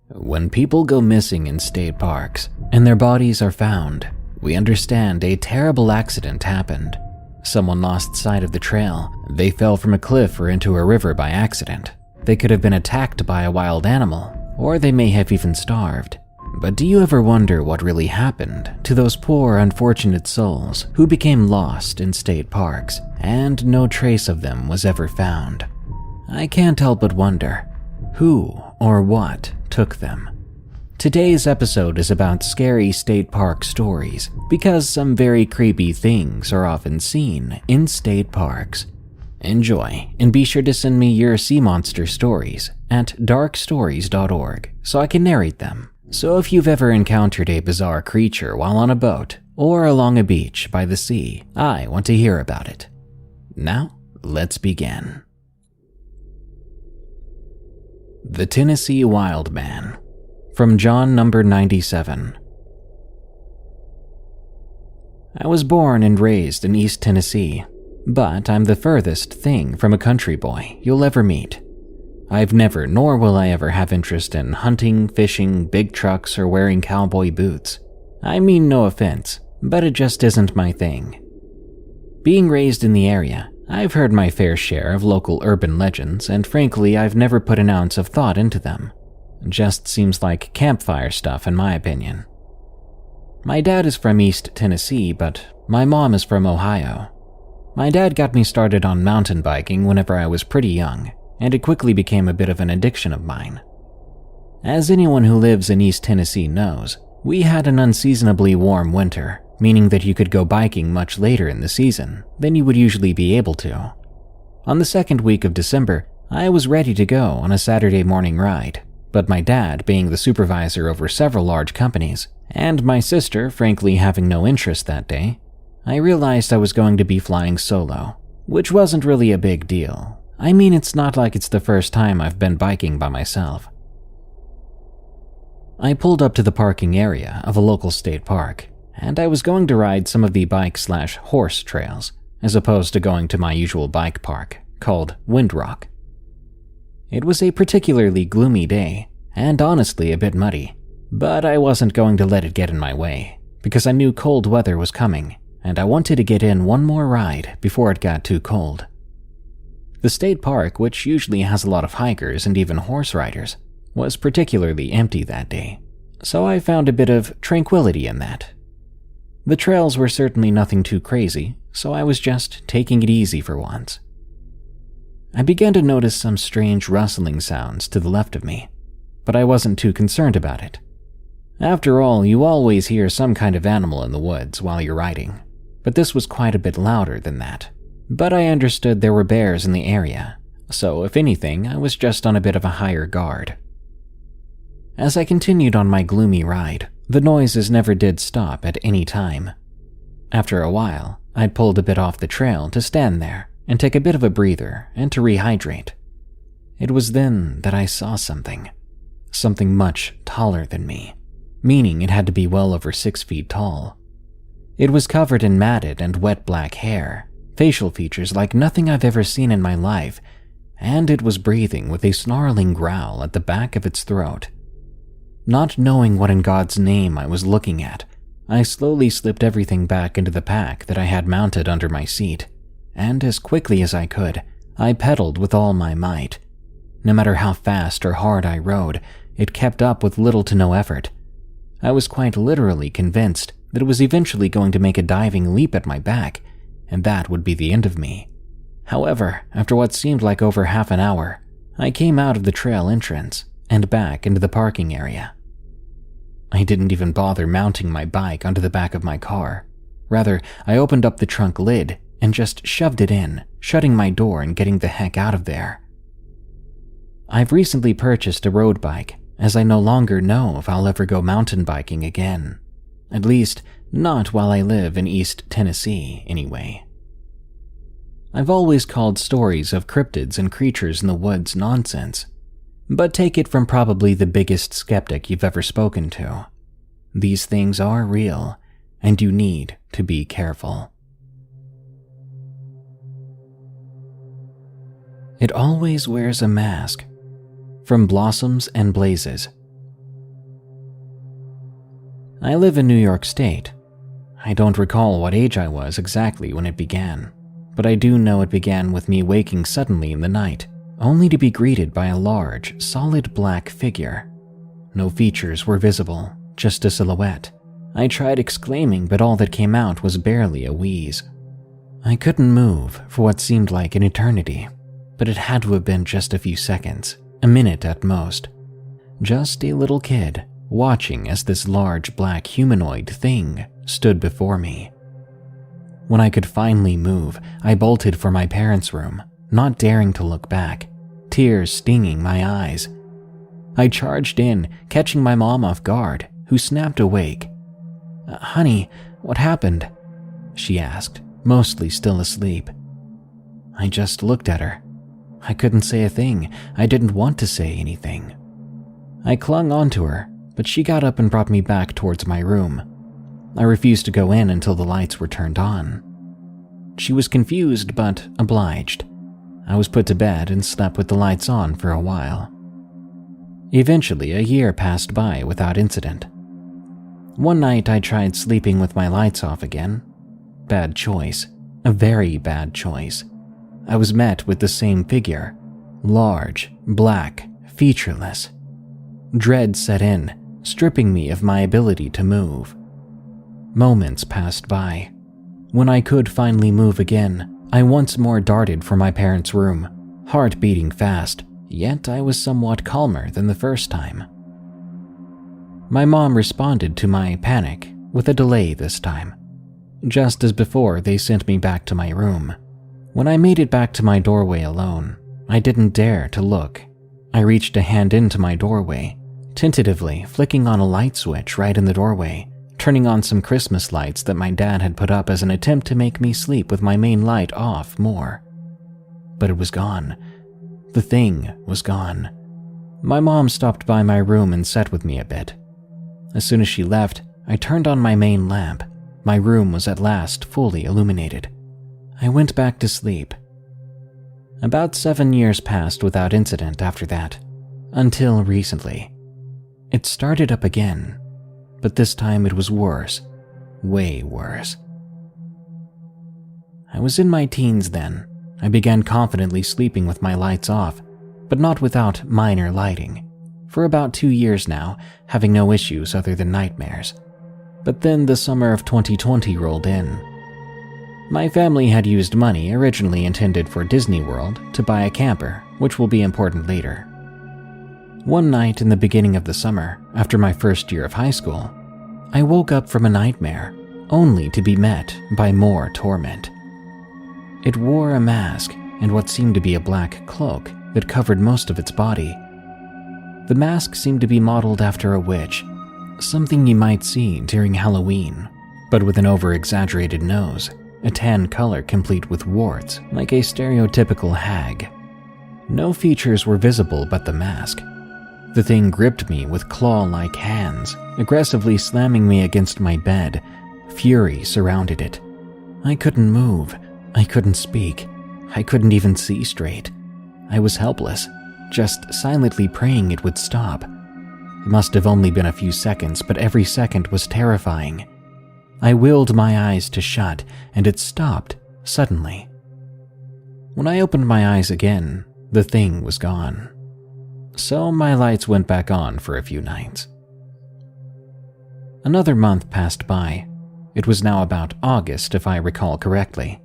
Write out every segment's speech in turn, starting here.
When people go missing in state parks and their bodies are found, we understand a terrible accident happened. Someone lost sight of the trail. They fell from a cliff or into a river by accident. They could have been attacked by a wild animal, or they may have even starved. But do you ever wonder what really happened to those poor, unfortunate souls who became lost in state parks and no trace of them was ever found? I can't help but wonder, who or what took them? Today's episode is about scary state park stories because some very creepy things are often seen in state parks. Enjoy, and be sure to send me your sea monster stories at darkstories.org so I can narrate them. So if you've ever encountered a bizarre creature while on a boat or along a beach by the sea, I want to hear about it. Now, let's begin. The Tennessee Wild Man, from John number 97. I was born and raised in East Tennessee, but I'm the furthest thing from a country boy you'll ever meet. I've never, nor will I ever have interest in hunting, fishing, big trucks, or wearing cowboy boots. I mean no offense, but it just isn't my thing. Being raised in the area, I've heard my fair share of local urban legends, and frankly, I've never put an ounce of thought into them. It just seems like campfire stuff in my opinion. My dad is from East Tennessee, but my mom is from Ohio. My dad got me started on mountain biking whenever I was pretty young, and it quickly became a bit of an addiction of mine. As anyone who lives in East Tennessee knows, we had an unseasonably warm winter, meaning that you could go biking much later in the season than you would usually be able to. On the second week of December, I was ready to go on a Saturday morning ride, but my dad, being the supervisor over several large companies, and my sister frankly having no interest that day, I realized I was going to be flying solo, which wasn't really a big deal. I mean, it's not like it's the first time I've been biking by myself. I pulled up to the parking area of a local state park, and I was going to ride some of the bike/horse trails, as opposed to going to my usual bike park, called Windrock. It was a particularly gloomy day, and honestly a bit muddy, but I wasn't going to let it get in my way, because I knew cold weather was coming, and I wanted to get in one more ride before it got too cold. The state park, which usually has a lot of hikers and even horse riders, was particularly empty that day, so I found a bit of tranquility in that. The trails were certainly nothing too crazy, so I was just taking it easy for once. I began to notice some strange rustling sounds to the left of me, but I wasn't too concerned about it. After all, you always hear some kind of animal in the woods while you're riding, but this was quite a bit louder than that. But I understood there were bears in the area, so if anything, I was just on a bit of a higher guard. As I continued on my gloomy ride, the noises never did stop at any time. After a while, I'd pulled a bit off the trail to stand there and take a bit of a breather and to rehydrate. It was then that I saw something much taller than me, meaning it had to be well over 6 feet tall. It was covered in matted and wet black hair, facial features like nothing I've ever seen in my life, and it was breathing with a snarling growl at the back of its throat. Not knowing what in God's name I was looking at, I slowly slipped everything back into the pack that I had mounted under my seat, and as quickly as I could, I pedaled with all my might. No matter how fast or hard I rode, it kept up with little to no effort. I was quite literally convinced that it was eventually going to make a diving leap at my back, and that would be the end of me. However, after what seemed like over half an hour, I came out of the trail entrance and back into the parking area. I didn't even bother mounting my bike onto the back of my car. Rather, I opened up the trunk lid and just shoved it in, shutting my door and getting the heck out of there. I've recently purchased a road bike, as I no longer know if I'll ever go mountain biking again. At least, not while I live in East Tennessee, anyway. I've always called stories of cryptids and creatures in the woods nonsense, but take it from probably the biggest skeptic you've ever spoken to. These things are real, and you need to be careful. It always wears a mask. From Blossoms and Blazes, I live in New York State. I don't recall what age I was exactly when it began, but I do know it began with me waking suddenly in the night, only to be greeted by a large, solid black figure. No features were visible, just a silhouette. I tried exclaiming, but all that came out was barely a wheeze. I couldn't move for what seemed like an eternity, but it had to have been just a few seconds, a minute at most. Just a little kid, watching as this large black humanoid thing stood before me. When I could finally move, I bolted for my parents' room, not daring to look back, tears stinging my eyes. I charged in, catching my mom off guard, who snapped awake. "Honey, what happened?" she asked, mostly still asleep. I just looked at her. I couldn't say a thing. I didn't want to say anything. I clung onto her, but she got up and brought me back towards my room. I refused to go in until the lights were turned on. She was confused but obliged. I was put to bed and slept with the lights on for a while. Eventually, a year passed by without incident. One night I tried sleeping with my lights off again. Bad choice. A very bad choice. I was met with the same figure. Large, black, featureless. Dread set in, stripping me of my ability to move. Moments passed by. When I could finally move again, I once more darted for my parents' room, heart beating fast, yet I was somewhat calmer than the first time. My mom responded to my panic with a delay this time. Just as before, they sent me back to my room. When I made it back to my doorway alone, I didn't dare to look. I reached a hand into my doorway, tentatively flicking on a light switch right in the doorway, turning on some Christmas lights that my dad had put up as an attempt to make me sleep with my main light off more. But it was gone. The thing was gone. My mom stopped by my room and sat with me a bit. As soon as she left, I turned on my main lamp. My room was at last fully illuminated. I went back to sleep. About 7 years passed without incident after that, until recently. It started up again, but this time it was worse, way worse. I was in my teens then. I began confidently sleeping with my lights off, but not without minor lighting, for about 2 years now, having no issues other than nightmares. But then the summer of 2020 rolled in. My family had used money originally intended for Disney World to buy a camper, which will be important later. One night in the beginning of the summer, after my first year of high school, I woke up from a nightmare, only to be met by more torment. It wore a mask and what seemed to be a black cloak that covered most of its body. The mask seemed to be modeled after a witch, something you might see during Halloween, but with an over-exaggerated nose, a tan color complete with warts, like a stereotypical hag. No features were visible but the mask. The thing gripped me with claw-like hands, aggressively slamming me against my bed. Fury surrounded it. I couldn't move. I couldn't speak. I couldn't even see straight. I was helpless, just silently praying it would stop. It must have only been a few seconds, but every second was terrifying. I willed my eyes to shut, and it stopped, suddenly. When I opened my eyes again, the thing was gone. So my lights went back on for a few nights. Another month passed by. It was now about August, if I recall correctly.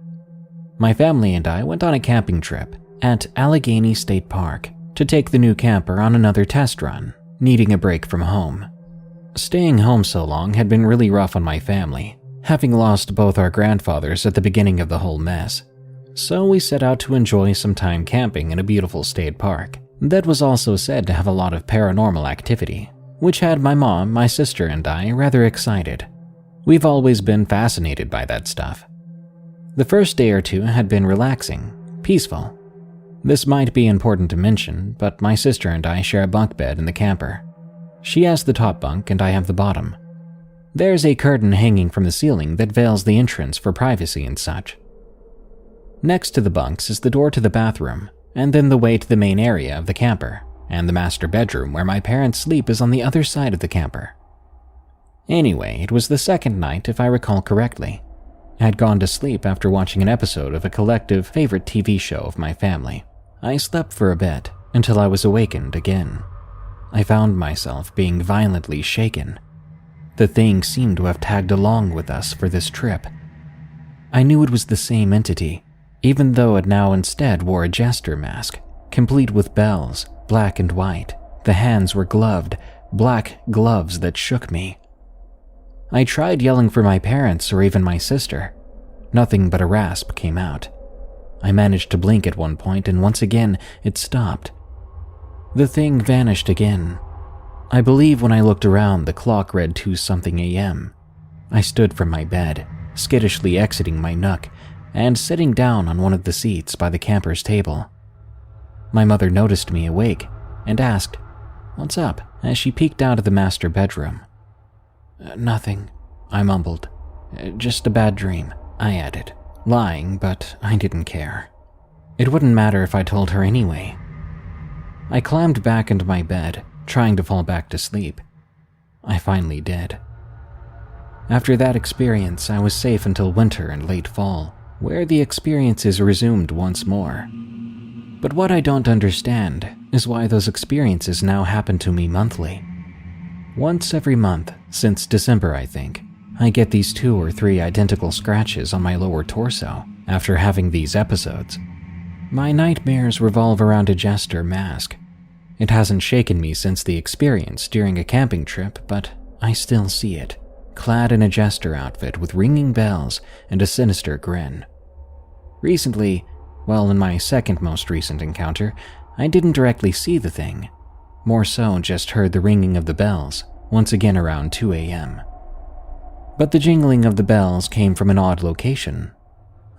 My family and I went on a camping trip at Allegheny State Park to take the new camper on another test run, needing a break from home. Staying home so long had been really rough on my family, having lost both our grandfathers at the beginning of the whole mess. So we set out to enjoy some time camping in a beautiful state park that was also said to have a lot of paranormal activity, which had my mom, my sister, and I rather excited. We've always been fascinated by that stuff. The first day or two had been relaxing, peaceful. This might be important to mention, but my sister and I share a bunk bed in the camper. She has the top bunk and I have the bottom. There's a curtain hanging from the ceiling that veils the entrance for privacy and such. Next to the bunks is the door to the bathroom, and then the way to the main area of the camper, and the master bedroom where my parents sleep is on the other side of the camper. Anyway, it was the second night, if I recall correctly. I had gone to sleep after watching an episode of a collective favorite TV show of my family. I slept for a bit until I was awakened again. I found myself being violently shaken. The thing seemed to have tagged along with us for this trip. I knew it was the same entity, even though it now instead wore a jester mask, complete with bells, black and white. The hands were gloved, black gloves that shook me. I tried yelling for my parents or even my sister. Nothing but a rasp came out. I managed to blink at one point, and once again it stopped. The thing vanished again. I believe when I looked around, the clock read 2-something a.m. I stood from my bed, skittishly exiting my nook, and sitting down on one of the seats by the camper's table. My mother noticed me awake and asked, "What's up?" as she peeked out of the master bedroom. "Nothing," I mumbled. "Just a bad dream," I added, lying, but I didn't care. It wouldn't matter if I told her anyway. I climbed back into my bed, trying to fall back to sleep. I finally did. After that experience, I was safe until winter and late fall, where the experiences resumed once more. But what I don't understand is why those experiences now happen to me monthly. Once every month, since December I think, I get these 2 or 3 identical scratches on my lower torso after having these episodes. My nightmares revolve around a jester mask. It hasn't shaken me since the experience during a camping trip, but I still see it, clad in a jester outfit with ringing bells and a sinister grin. Recently, well, in my second most recent encounter, I didn't directly see the thing. More so just heard the ringing of the bells, once again around 2 a.m. But the jingling of the bells came from an odd location.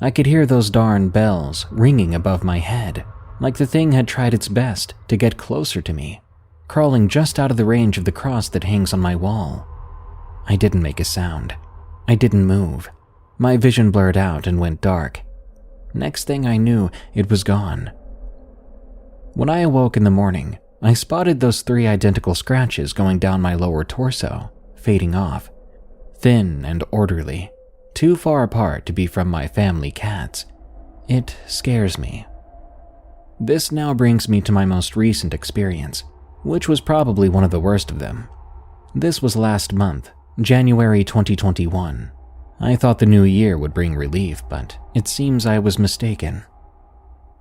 I could hear those darn bells ringing above my head, like the thing had tried its best to get closer to me, crawling just out of the range of the cross that hangs on my wall. I didn't make a sound. I didn't move. My vision blurred out and went dark. Next thing I knew, it was gone. When I awoke in the morning, I spotted those 3 identical scratches going down my lower torso, fading off. Thin and orderly, too far apart to be from my family cats. It scares me. This now brings me to my most recent experience, which was probably one of the worst of them. This was last month, January 2021. I thought the new year would bring relief, but it seems I was mistaken.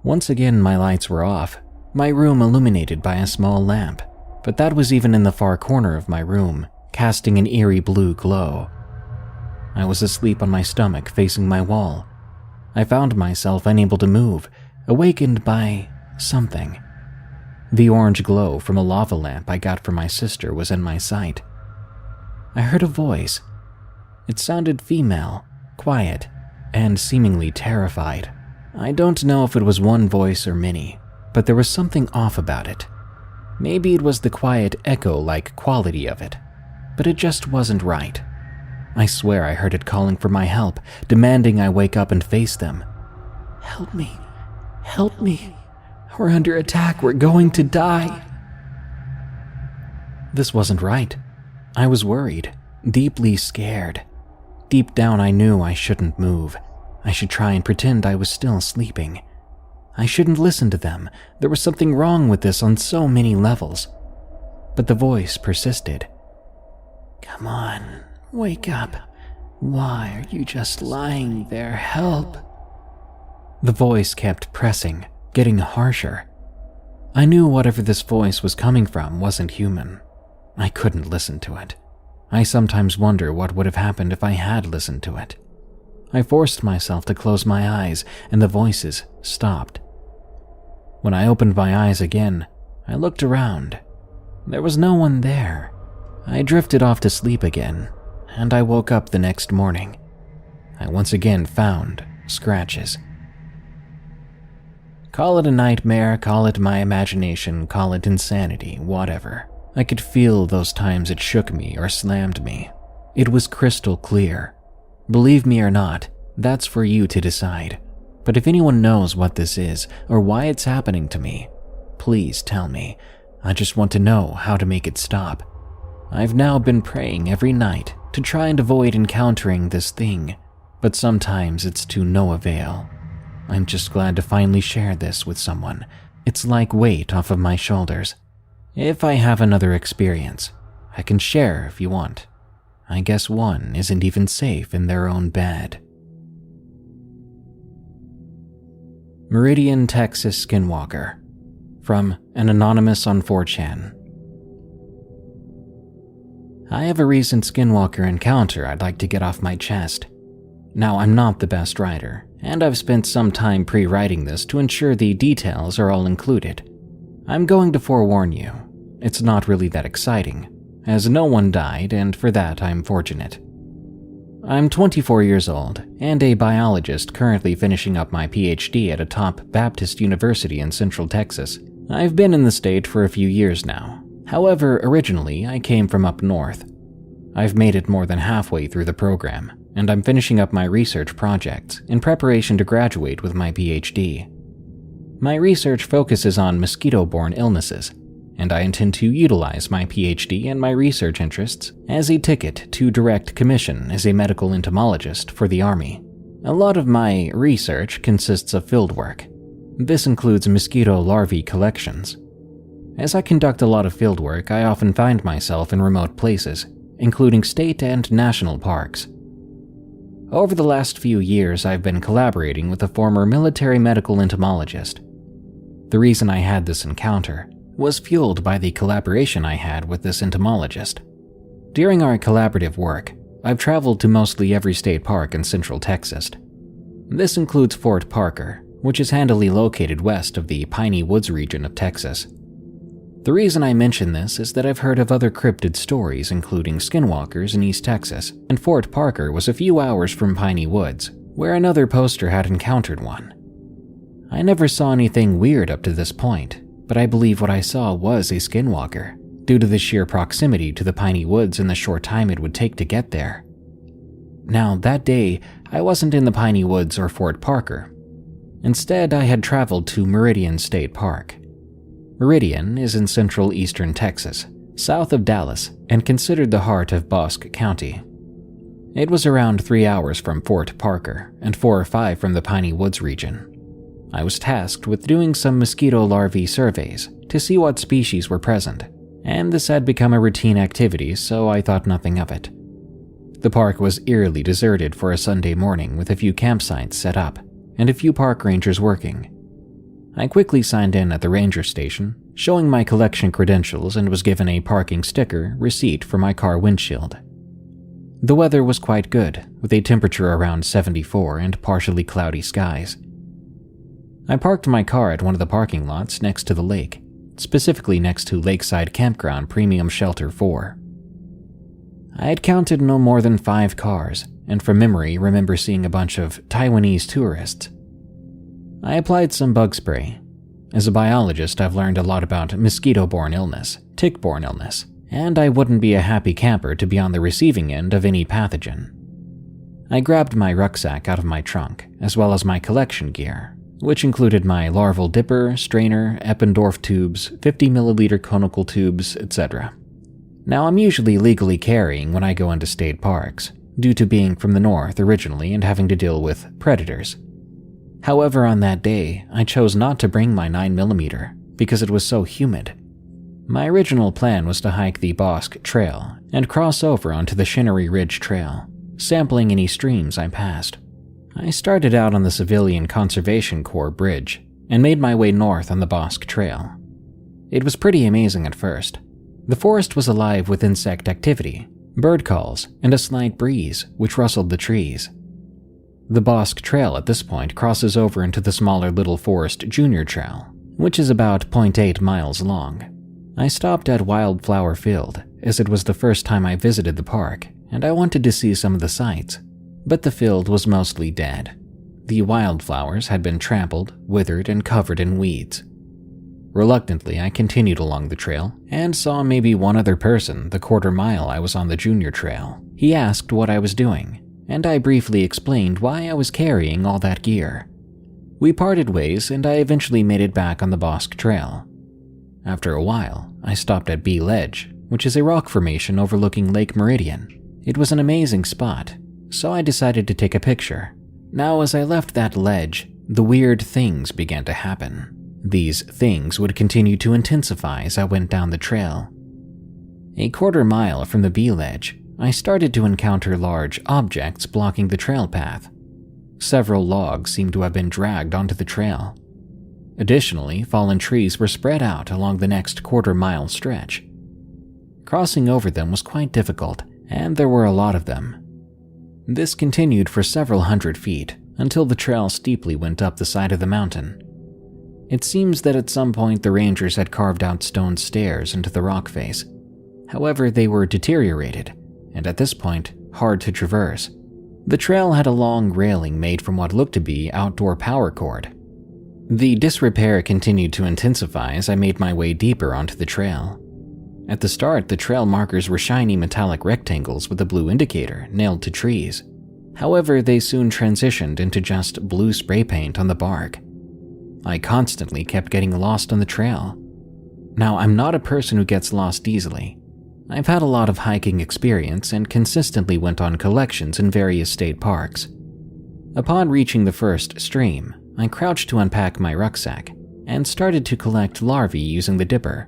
Once again, my lights were off, my room illuminated by a small lamp, but that was even in the far corner of my room, casting an eerie blue glow. I was asleep on my stomach facing my wall. I found myself unable to move, awakened by something. The orange glow from a lava lamp I got from my sister was in my sight. I heard a voice. It sounded female, quiet, and seemingly terrified. I don't know if it was one voice or many, but there was something off about it. Maybe it was the quiet echo-like quality of it, but it just wasn't right. I swear I heard it calling for my help, demanding I wake up and face them. "Help me, help me. We're under attack, we're going to die." This wasn't right. I was worried, deeply scared. Deep down I knew I shouldn't move. I should try and pretend I was still sleeping. I shouldn't listen to them. There was something wrong with this on so many levels. But the voice persisted. "Come on, wake up. Why are you just lying there? Help." The voice kept pressing, getting harsher. I knew whatever this voice was coming from wasn't human. I couldn't listen to it. I sometimes wonder what would have happened if I had listened to it. I forced myself to close my eyes, and the voices stopped. When I opened my eyes again, I looked around. There was no one there. I drifted off to sleep again, and I woke up the next morning. I once again found scratches. Call it a nightmare, call it my imagination, call it insanity, whatever. I could feel those times it shook me or slammed me. It was crystal clear. Believe me or not, that's for you to decide. But if anyone knows what this is or why it's happening to me, please tell me. I just want to know how to make it stop. I've now been praying every night to try and avoid encountering this thing, but sometimes it's to no avail. I'm just glad to finally share this with someone. It's like weight off of my shoulders. If I have another experience, I can share if you want. I guess one isn't even safe in their own bed. Meridian, Texas Skinwalker. From an anonymous on 4chan. I have a recent Skinwalker encounter I'd like to get off my chest. Now, I'm not the best writer, and I've spent some time pre-writing this to ensure the details are all included. I'm going to forewarn you, it's not really that exciting, as no one died, and for that I'm fortunate. I'm 24 years old, and a biologist currently finishing up my PhD at a top Baptist university in Central Texas. I've been in the state for a few years now. However, originally I came from up north. I've made it more than halfway through the program, and I'm finishing up my research projects in preparation to graduate with my PhD. My research focuses on mosquito-borne illnesses, and I intend to utilize my PhD and my research interests as a ticket to direct commission as a medical entomologist for the Army. A lot of my research consists of fieldwork. This includes mosquito larvae collections. As I conduct a lot of fieldwork, I often find myself in remote places, including state and national parks. Over the last few years, I've been collaborating with a former military medical entomologist. The reason I had this encounter was fueled by the collaboration I had with this entomologist. During our collaborative work, I've traveled to mostly every state park in Central Texas. This includes Fort Parker, which is handily located west of the Piney Woods region of Texas. The reason I mention this is that I've heard of other cryptid stories, including skinwalkers in East Texas, and Fort Parker was a few hours from Piney Woods, where another poster had encountered one. I never saw anything weird up to this point, but I believe what I saw was a skinwalker, due to the sheer proximity to the Piney Woods and the short time it would take to get there. Now, that day, I wasn't in the Piney Woods or Fort Parker. Instead, I had traveled to Meridian State Park. Meridian is in central eastern Texas, south of Dallas, and considered the heart of Bosque County. It was around 3 hours from Fort Parker and 4 or 5 from the Piney Woods region. I was tasked with doing some mosquito larvae surveys to see what species were present, and this had become a routine activity, so I thought nothing of it. The park was eerily deserted for a Sunday morning with a few campsites set up and a few park rangers working. I quickly signed in at the ranger station, showing my collection credentials, and was given a parking sticker receipt for my car windshield. The weather was quite good, with a temperature around 74 and partially cloudy skies. I parked my car at one of the parking lots next to the lake, specifically next to Lakeside Campground Premium Shelter 4. I had counted no more than 5 cars, and from memory remember seeing a bunch of Taiwanese tourists. I applied some bug spray. As a biologist, I've learned a lot about mosquito-borne illness, tick-borne illness, and I wouldn't be a happy camper to be on the receiving end of any pathogen. I grabbed my rucksack out of my trunk, as well as my collection gear, which included my larval dipper, strainer, Eppendorf tubes, 50 milliliter conical tubes, etc. Now, I'm usually legally carrying when I go into state parks, due to being from the north originally and having to deal with predators. However, on that day, I chose not to bring my 9mm because it was so humid. My original plan was to hike the Bosque Trail and cross over onto the Shinnery Ridge Trail, sampling any streams I passed. I started out on the Civilian Conservation Corps bridge and made my way north on the Bosque Trail. It was pretty amazing at first. The forest was alive with insect activity, bird calls, and a slight breeze which rustled the trees. The Bosque Trail at this point crosses over into the smaller Little Forest Junior Trail, which is about 0.8 miles long. I stopped at Wildflower Field, as it was the first time I visited the park, and I wanted to see some of the sights, but the field was mostly dead. The wildflowers had been trampled, withered, and covered in weeds. Reluctantly, I continued along the trail and saw maybe one other person the quarter mile I was on the Junior Trail. He asked what I was doing, and I briefly explained why I was carrying all that gear. We parted ways, and I eventually made it back on the Bosque Trail. After a while, I stopped at Bee Ledge, which is a rock formation overlooking Lake Meridian. It was an amazing spot, so I decided to take a picture. Now, as I left that ledge, the weird things began to happen. These things would continue to intensify as I went down the trail. A quarter mile from the B ledge, I started to encounter large objects blocking the trail path. Several logs seemed to have been dragged onto the trail. Additionally, fallen trees were spread out along the next quarter-mile stretch. Crossing over them was quite difficult, and there were a lot of them. This continued for several hundred feet until the trail steeply went up the side of the mountain. It seems that at some point the rangers had carved out stone stairs into the rock face. However, they were deteriorated, and at this point, hard to traverse. The trail had a long railing made from what looked to be outdoor power cord. The disrepair continued to intensify as I made my way deeper onto the trail. At the start, the trail markers were shiny metallic rectangles with a blue indicator nailed to trees. However, they soon transitioned into just blue spray paint on the bark. I constantly kept getting lost on the trail. Now, I'm not a person who gets lost easily. I've had a lot of hiking experience and consistently went on collections in various state parks. Upon reaching the first stream, I crouched to unpack my rucksack and started to collect larvae using the dipper.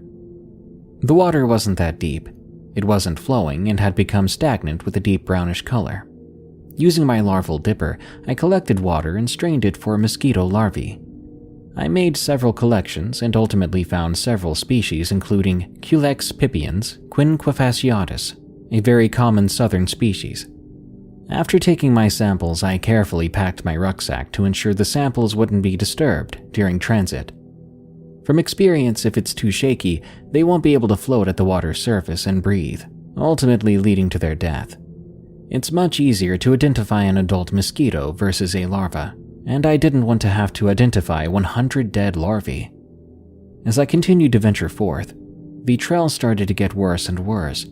The water wasn't that deep. It wasn't flowing and had become stagnant with a deep brownish color. Using my larval dipper, I collected water and strained it for mosquito larvae. I made several collections and ultimately found several species including Culex pipiens, Quinquefasciatus, a very common southern species. After taking my samples, I carefully packed my rucksack to ensure the samples wouldn't be disturbed during transit. From experience, if it's too shaky, they won't be able to float at the water's surface and breathe, ultimately leading to their death. It's much easier to identify an adult mosquito versus a larva, and I didn't want to have to identify 100 dead larvae. As I continued to venture forth, the trail started to get worse and worse.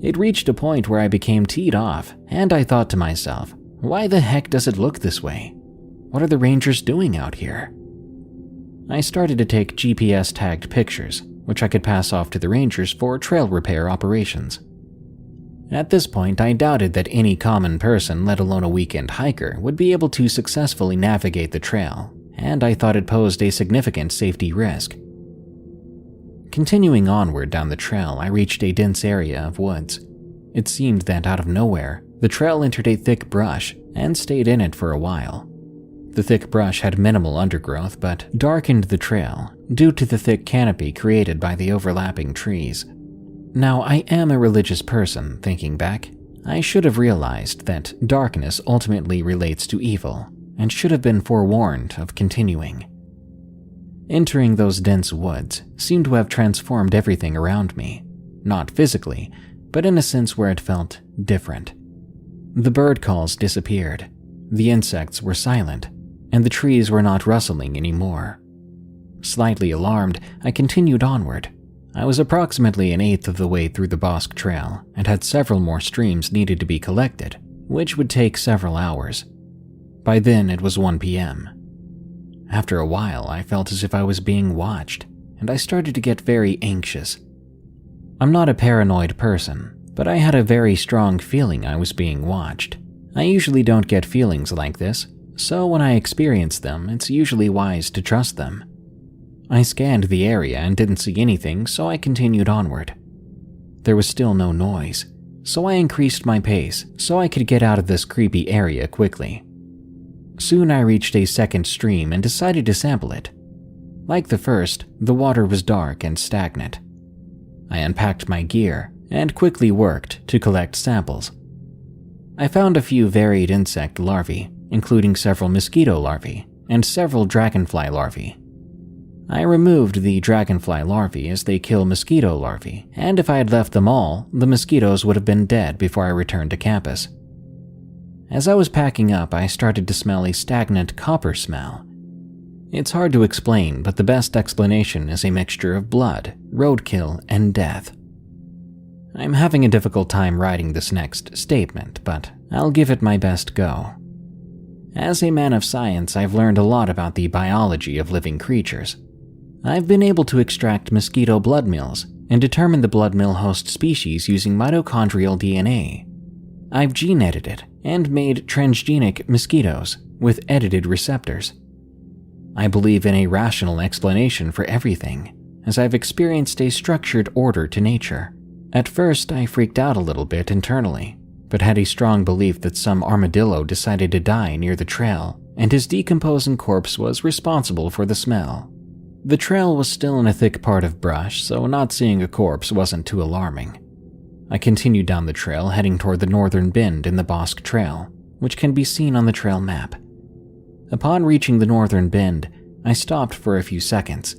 It reached a point where I became teed off, and I thought to myself, why the heck does it look this way? What are the rangers doing out here? I started to take GPS-tagged pictures, which I could pass off to the rangers for trail repair operations. At this point, I doubted that any common person, let alone a weekend hiker, would be able to successfully navigate the trail, and I thought it posed a significant safety risk. Continuing onward down the trail, I reached a dense area of woods. It seemed that out of nowhere, the trail entered a thick brush and stayed in it for a while. The thick brush had minimal undergrowth but darkened the trail due to the thick canopy created by the overlapping trees. Now, I am a religious person, thinking back. I should have realized that darkness ultimately relates to evil, and should have been forewarned of continuing. Entering those dense woods seemed to have transformed everything around me, not physically, but in a sense where it felt different. The bird calls disappeared, the insects were silent, and the trees were not rustling anymore. Slightly alarmed, I continued onward. I was approximately an eighth of the way through the Bosque Trail and had several more streams needed to be collected, which would take several hours. By then, it was 1 p.m. After a while, I felt as if I was being watched, and I started to get very anxious. I'm not a paranoid person, but I had a very strong feeling I was being watched. I usually don't get feelings like this, so when I experience them, it's usually wise to trust them. I scanned the area and didn't see anything, so I continued onward. There was still no noise, so I increased my pace so I could get out of this creepy area quickly. Soon I reached a second stream and decided to sample it. Like the first, the water was dark and stagnant. I unpacked my gear and quickly worked to collect samples. I found a few varied insect larvae, including several mosquito larvae and several dragonfly larvae. I removed the dragonfly larvae as they kill mosquito larvae, and if I had left them all, the mosquitoes would have been dead before I returned to campus. As I was packing up, I started to smell a stagnant copper smell. It's hard to explain, but the best explanation is a mixture of blood, roadkill, and death. I'm having a difficult time writing this next statement, but I'll give it my best go. As a man of science, I've learned a lot about the biology of living creatures. I've been able to extract mosquito blood meals and determine the blood meal host species using mitochondrial DNA. I've gene edited and made transgenic mosquitoes with edited receptors. I believe in a rational explanation for everything, as I've experienced a structured order to nature. At first, I freaked out a little bit internally, but had a strong belief that some armadillo decided to die near the trail, and his decomposing corpse was responsible for the smell. The trail was still in a thick part of brush, so not seeing a corpse wasn't too alarming. I continued down the trail, heading toward the northern bend in the Bosque Trail, which can be seen on the trail map. Upon reaching the northern bend, I stopped for a few seconds.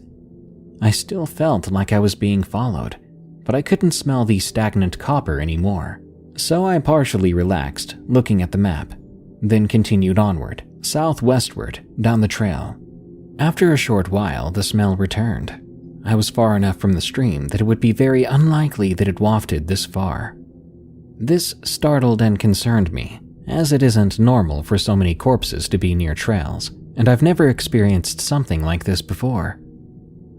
I still felt like I was being followed, but I couldn't smell the stagnant copper anymore. So I partially relaxed, looking at the map, then continued onward, southwestward, down the trail. After a short while, the smell returned. I was far enough from the stream that it would be very unlikely that it wafted this far. This startled and concerned me, as it isn't normal for so many corpses to be near trails, and I've never experienced something like this before.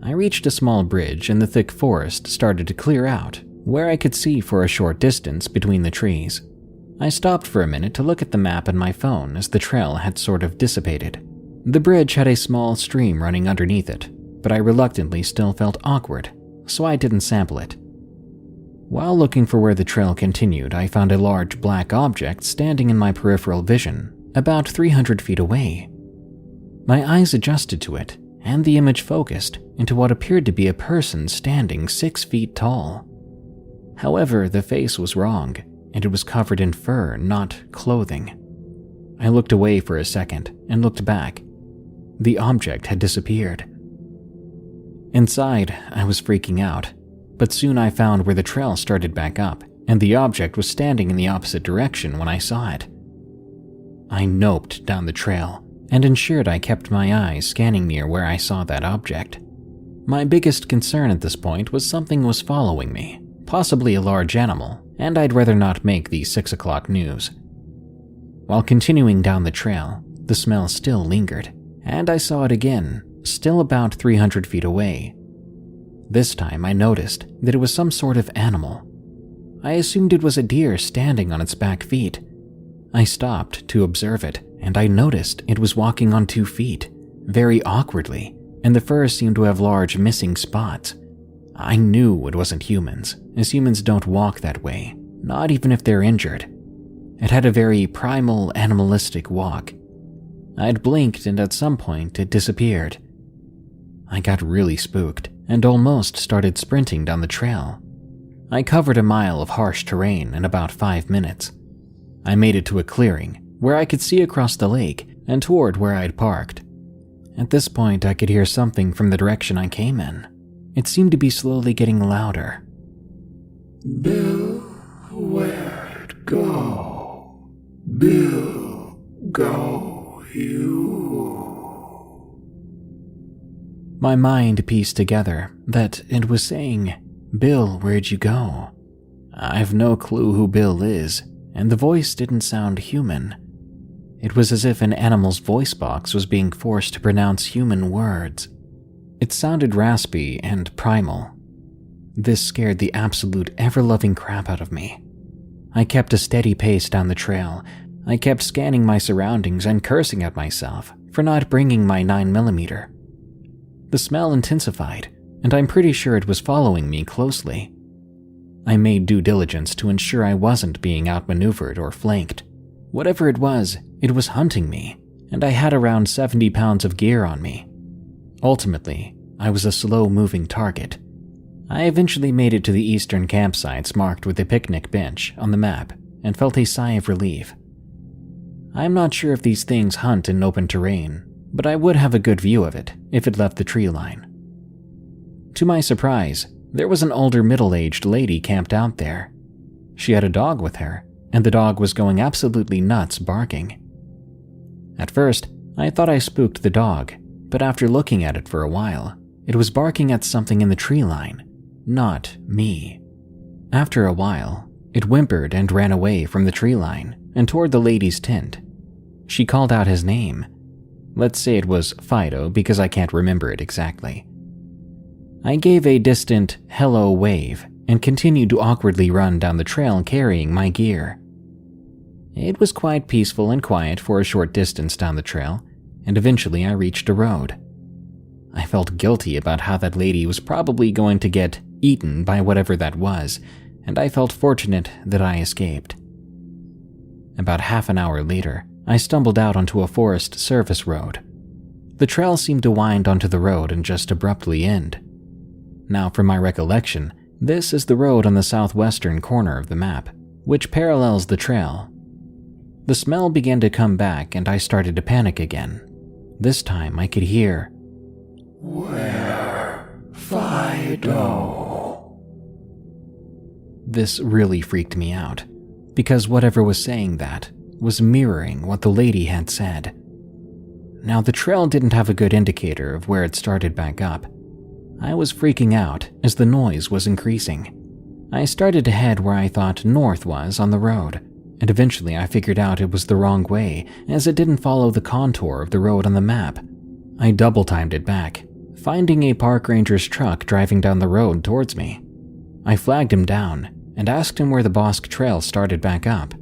I reached a small bridge and the thick forest started to clear out, where I could see for a short distance between the trees. I stopped for a minute to look at the map on my phone as the trail had sort of dissipated. The bridge had a small stream running underneath it, but I reluctantly still felt awkward, so I didn't sample it. While looking for where the trail continued, I found a large black object standing in my peripheral vision, about 300 feet away. My eyes adjusted to it, and the image focused into what appeared to be a person standing 6 feet tall. However, the face was wrong, and it was covered in fur, not clothing. I looked away for a second and looked back. The object had disappeared. Inside, I was freaking out, but soon I found where the trail started back up, and the object was standing in the opposite direction when I saw it. I noped down the trail and ensured I kept my eyes scanning near where I saw that object. My biggest concern at this point was something was following me, possibly a large animal, and I'd rather not make the 6 o'clock news. While continuing down the trail, the smell still lingered, and I saw it again, still about 300 feet away. This time I noticed that it was some sort of animal. I assumed it was a deer standing on its back feet. I stopped to observe it, and I noticed it was walking on 2 feet, very awkwardly, and the fur seemed to have large missing spots. I knew it wasn't humans, as humans don't walk that way, not even if they're injured. It had a very primal, animalistic walk. I'd blinked and at some point it disappeared. I got really spooked and almost started sprinting down the trail. I covered a mile of harsh terrain in about 5 minutes. I made it to a clearing where I could see across the lake and toward where I'd parked. At this point, I could hear something from the direction I came in. It seemed to be slowly getting louder. Bill, where'd go? Bill, go you. My mind pieced together that it was saying, "Bill, where'd you go?" I've no clue who Bill is, and the voice didn't sound human. It was as if an animal's voice box was being forced to pronounce human words. It sounded raspy and primal. This scared the absolute ever-loving crap out of me. I kept a steady pace down the trail. I kept scanning my surroundings and cursing at myself for not bringing my 9mm. The smell intensified, and I'm pretty sure it was following me closely. I made due diligence to ensure I wasn't being outmaneuvered or flanked. Whatever it was hunting me, and I had around 70 pounds of gear on me. Ultimately, I was a slow-moving target. I eventually made it to the eastern campsites marked with a picnic bench on the map and felt a sigh of relief. I'm not sure if these things hunt in open terrain, but I would have a good view of it if it left the tree line. To my surprise, there was an older middle-aged lady camped out there. She had a dog with her, and the dog was going absolutely nuts barking. At first, I thought I spooked the dog, but after looking at it for a while, it was barking at something in the tree line, not me. After a while, it whimpered and ran away from the tree line and toward the lady's tent. She called out his name. Let's say it was Fido because I can't remember it exactly. I gave a distant hello wave and continued to awkwardly run down the trail carrying my gear. It was quite peaceful and quiet for a short distance down the trail, and eventually I reached a road. I felt guilty about how that lady was probably going to get eaten by whatever that was, and I felt fortunate that I escaped. About half an hour later, I stumbled out onto a forest service road. The trail seemed to wind onto the road and just abruptly end. Now, from my recollection, this is the road on the southwestern corner of the map, which parallels the trail. The smell began to come back and I started to panic again. This time I could hear, "Where, Fido?" This really freaked me out, because whatever was saying that was mirroring what the lady had said. Now, the trail didn't have a good indicator of where it started back up. I was freaking out as the noise was increasing. I started to head where I thought north was on the road, and eventually I figured out it was the wrong way as it didn't follow the contour of the road on the map. I double-timed it back, finding a park ranger's truck driving down the road towards me. I flagged him down and asked him where the Bosque Trail started back up.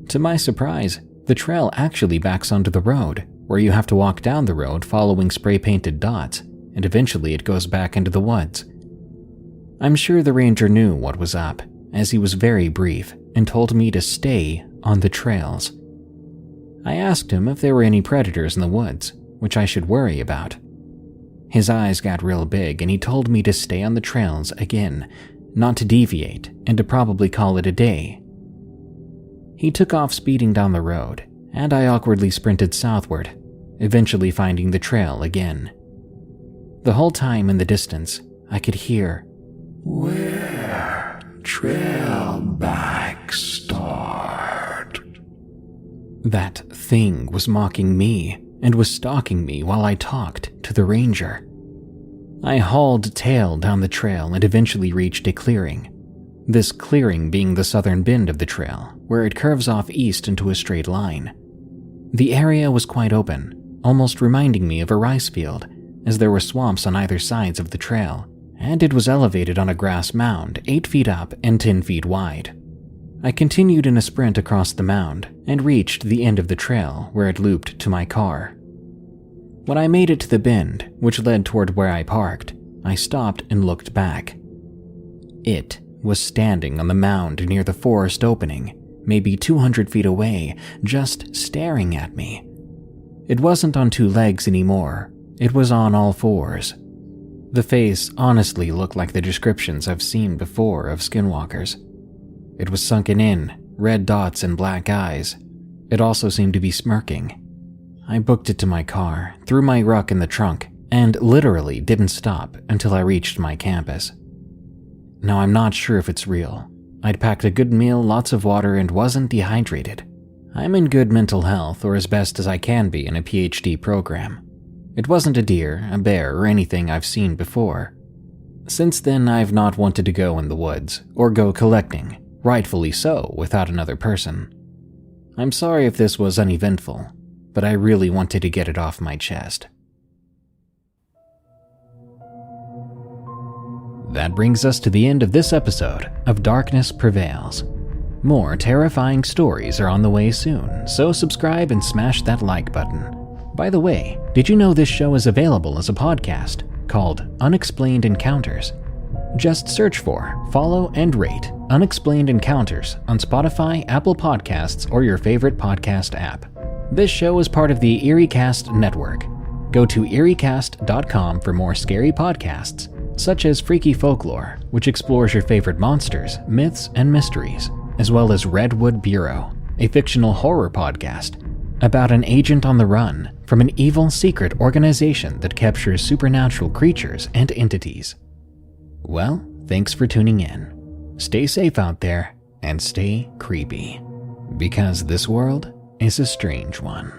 To my surprise, the trail actually backs onto the road, where you have to walk down the road following spray-painted dots, and eventually it goes back into the woods. I'm sure the ranger knew what was up, as he was very brief and told me to stay on the trails. I asked him if there were any predators in the woods, which I should worry about. His eyes got real big and he told me to stay on the trails again, not to deviate, and to probably call it a day. He took off speeding down the road, and I awkwardly sprinted southward, eventually finding the trail again. The whole time in the distance, I could hear, "Where trail back start?" That thing was mocking me and was stalking me while I talked to the ranger. I hauled tail down the trail and eventually reached a clearing. This clearing being the southern bend of the trail, where it curves off east into a straight line. The area was quite open, almost reminding me of a rice field, as there were swamps on either sides of the trail, and it was elevated on a grass mound 8 feet up and 10 feet wide. I continued in a sprint across the mound and reached the end of the trail where it looped to my car. When I made it to the bend, which led toward where I parked, I stopped and looked back. It was standing on the mound near the forest opening, maybe 200 feet away, just staring at me. It wasn't on 2 legs anymore, it was on all 4s. The face honestly looked like the descriptions I've seen before of skinwalkers. It was sunken in, red dots and black eyes. It also seemed to be smirking. I booked it to my car, threw my ruck in the trunk, and literally didn't stop until I reached my campus. Now, I'm not sure if it's real. I'd packed a good meal, lots of water, and wasn't dehydrated. I'm in good mental health, or as best as I can be in a PhD program. It wasn't a deer, a bear, or anything I've seen before. Since then, I've not wanted to go in the woods, or go collecting, rightfully so, without another person. I'm sorry if this was uneventful, but I really wanted to get it off my chest. That brings us to the end of this episode of Darkness Prevails. More terrifying stories are on the way soon, so subscribe and smash that like button. By the way, did you know this show is available as a podcast called Unexplained Encounters? Just search for, follow, and rate Unexplained Encounters on Spotify, Apple Podcasts, or your favorite podcast app. This show is part of the EerieCast network. Go to EerieCast.com for more scary podcasts, such as Freaky Folklore, which explores your favorite monsters, myths, and mysteries, as well as Redwood Bureau, a fictional horror podcast about an agent on the run from an evil secret organization that captures supernatural creatures and entities. Well, thanks for tuning in. Stay safe out there and stay creepy, because this world is a strange one.